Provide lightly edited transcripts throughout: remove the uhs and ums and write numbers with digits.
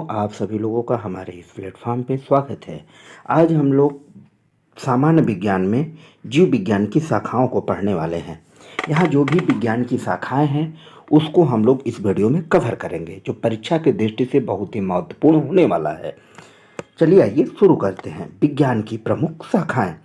आप सभी लोगों का हमारे इस प्लेटफॉर्म पे स्वागत है। आज हम लोग सामान्य विज्ञान में जीव विज्ञान की शाखाओं को पढ़ने वाले हैं। यहाँ जो भी विज्ञान की शाखाएं हैं उसको हम लोग इस वीडियो में कवर करेंगे, जो परीक्षा की दृष्टि से बहुत ही महत्वपूर्ण होने वाला है। चलिए आइए शुरू करते हैं। विज्ञान की प्रमुख शाखाएं।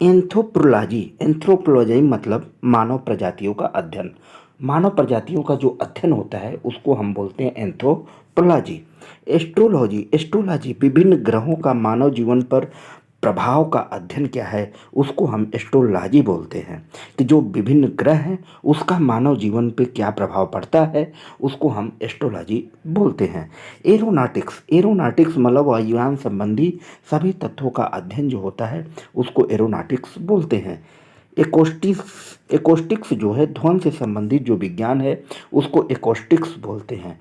एंथ्रोपोलॉजी मतलब मानव प्रजातियों का अध्ययन। मानव प्रजातियों का जो अध्ययन होता है उसको हम बोलते हैं एंथ्रोपोलॉजी। एस्ट्रोलॉजी विभिन्न ग्रहों का मानव जीवन पर प्रभाव का अध्ययन क्या है उसको हम एस्ट्रोलॉजी बोलते हैं, कि जो विभिन्न ग्रह हैं उसका मानव जीवन पे क्या प्रभाव पड़ता है उसको हम एस्ट्रोलॉजी बोलते हैं। एरोनॉटिक्स मतलब वायुयान संबंधी सभी तत्वों का अध्ययन जो होता है उसको एरोनॉटिक्स बोलते हैं। एकोस्टिक्स जो है ध्वनि से संबंधित जो विज्ञान है उसको एकोस्टिक्स बोलते हैं।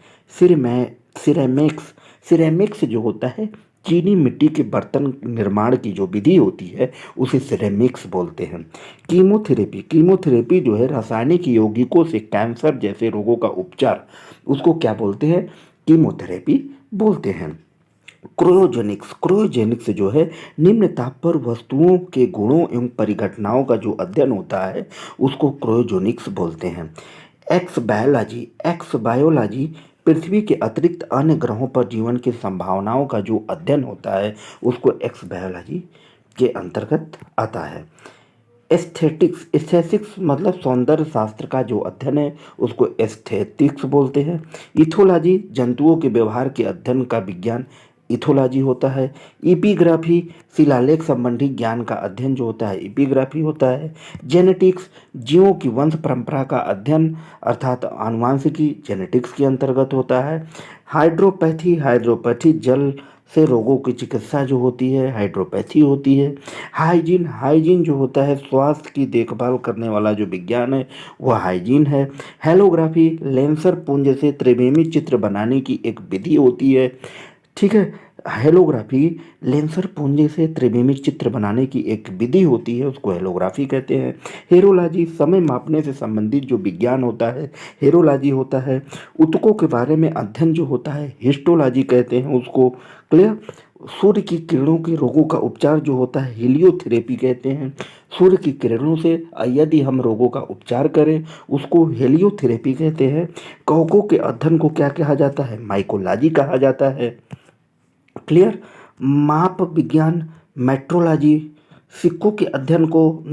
सिरेमिक्स जो होता है चीनी मिट्टी के बर्तन निर्माण की जो विधि होती है उसे सिरेमिक्स बोलते हैं। कीमोथेरेपी जो है रासायनिक यौगिकों से कैंसर जैसे रोगों का उपचार, उसको क्या बोलते हैं? कीमोथेरेपी बोलते हैं। क्रोयोजेनिक्स जो है निम्न ताप पर वस्तुओं के गुणों एवं परिघटनाओं का जो अध्ययन होता है उसको क्रोयोजेनिक्स बोलते हैं। एक्स बायोलॉजी पृथ्वी के अतिरिक्त अन्य ग्रहों पर जीवन की संभावनाओं का जो अध्ययन होता है उसको एक्स बायोलॉजी के अंतर्गत आता है। एस्थेटिक्स मतलब सौंदर्य शास्त्र का जो अध्ययन है उसको एस्थेटिक्स बोलते हैं। इथोलॉजी जंतुओं के व्यवहार के अध्ययन का विज्ञान इथोलॉजी होता है। इपिग्राफी शिलालेख संबंधी ज्ञान का अध्ययन जो होता है इपिग्राफी होता है। जेनेटिक्स जीवों की वंश परंपरा का अध्ययन अर्थात आनुवांशिकी जेनेटिक्स के अंतर्गत होता है। हाइड्रोपैथी जल से रोगों की चिकित्सा जो होती है हाइड्रोपैथी होती है। हाइजीन जो होता है स्वास्थ्य की देखभाल करने वाला जो विज्ञान है वह हाइजीन है। हेलोग्राफी लेंसर पुंज से त्रिविमी चित्र बनाने की एक विधि होती है। ठीक है, हेलोग्राफी लेंसर पुंज से त्रिविमी चित्र बनाने की एक विधि होती है, उसको हेलोग्राफी कहते हैं। हेरोलॉजी समय मापने से संबंधित जो विज्ञान होता है हेरोलॉजी होता है। ऊतकों के बारे में अध्ययन जो होता है हिस्टोलॉजी कहते हैं उसको। क्लियर? सूर्य की किरणों के रोगों का उपचार जो होता है हेलियोथेरेपी कहते हैं। सूर्य की किरणों से यदि हम रोगों का उपचार करें उसको हेलियोथेरेपी कहते हैं। कवकों के अध्ययन को क्या कहा जाता है? माइकोलॉजी कहा जाता है। क्लियर? माप विज्ञान मेट्रोलॉजी सिक्कों के अध्ययन को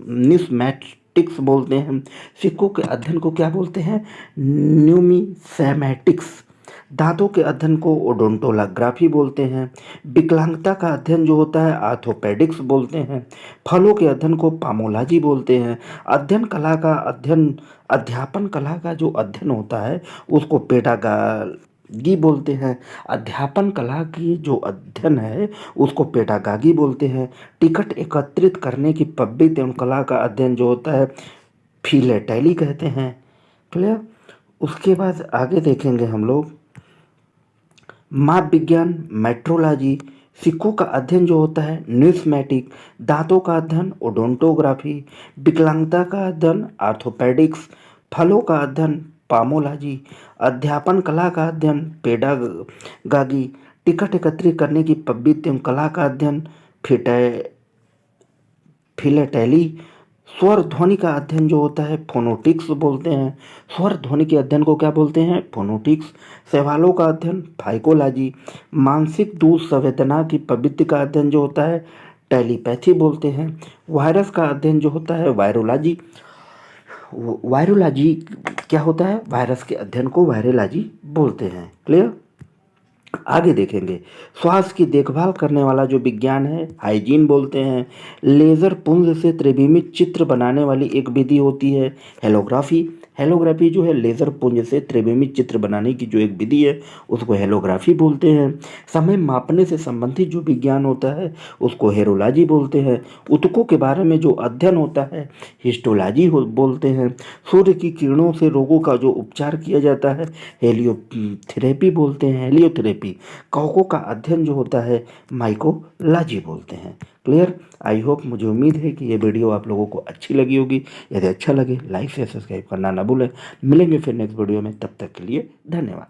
निस्मैटिक्स बोलते हैं। सिक्कों के अध्ययन को क्या बोलते हैं? न्यूमिसेमैटिक्स। दांतों के अध्ययन को ओडोंटोलॉग्राफी बोलते हैं। विकलांगता का अध्ययन जो होता है आर्थोपेडिक्स बोलते हैं। फलों के अध्ययन को पामोलॉजी बोलते हैं। अध्यापन कला का जो अध्ययन होता है उसको पेडागागी बोलते हैं। अध्यापन कला की जो अध्ययन है उसको पेडागागी बोलते हैं। टिकट एकत्रित करने की पद्धति एवं कला का अध्ययन जो होता है फिलेटैली कहते हैं। क्लियर? उसके बाद आगे देखेंगे हम लोग माप विज्ञान मेट्रोलॉजी सिक्कों का अध्ययन जो होता है न्यूस्मैटिक। दांतों का अध्ययन ओडोंटोग्राफी। विकलांगता का अध्ययन आर्थोपेडिक्स। फलों का अध्ययन पामोलॉजी। अध्यापन कला का अध्ययन पेडागागी। टिकट एकत्रित करने की पद्धति एवं कला का अध्ययन फिलेटैली। स्वर ध्वनि का अध्ययन जो होता है फोनोटिक्स बोलते हैं। स्वर ध्वनि के अध्ययन को क्या बोलते हैं? फोनोटिक्स। सवालों का अध्ययन फाइकोलॉजी। मानसिक दूर संवेदना की प्रवृत्ति का अध्ययन जो होता है टेलीपैथी बोलते हैं। वायरस का अध्ययन जो होता है वायरोलॉजी क्या होता है? वायरस के अध्ययन को वायरोलॉजी बोलते हैं। क्लियर? आगे देखेंगे स्वास्थ्य की देखभाल करने वाला जो विज्ञान है हाइजीन बोलते हैं। लेजर पुंज से त्रिविमी चित्र बनाने वाली एक विधि होती है हेलोग्राफी जो है लेजर पुंज से त्रिविमी चित्र बनाने की जो एक विधि है उसको हेलोग्राफी बोलते हैं। समय मापने से संबंधित जो विज्ञान होता है उसको हेरोलॉजी बोलते हैं। ऊतकों के बारे में जो अध्ययन होता है हिस्टोलॉजी बोलते हैं। सूर्य की किरणों से रोगों का जो उपचार किया जाता है हेलियोथेरेपी बोलते हैं। हेलियोथेरेपी कवकों का अध्ययन जो होता है माइकोलॉजी बोलते हैं। क्लियर? आई होप, मुझे उम्मीद है कि ये वीडियो आप लोगों को अच्छी लगी होगी। यदि अच्छा लगे लाइक से सब्सक्राइब करना ना भूलें। मिलेंगे फिर नेक्स्ट वीडियो में, तब तक के लिए धन्यवाद।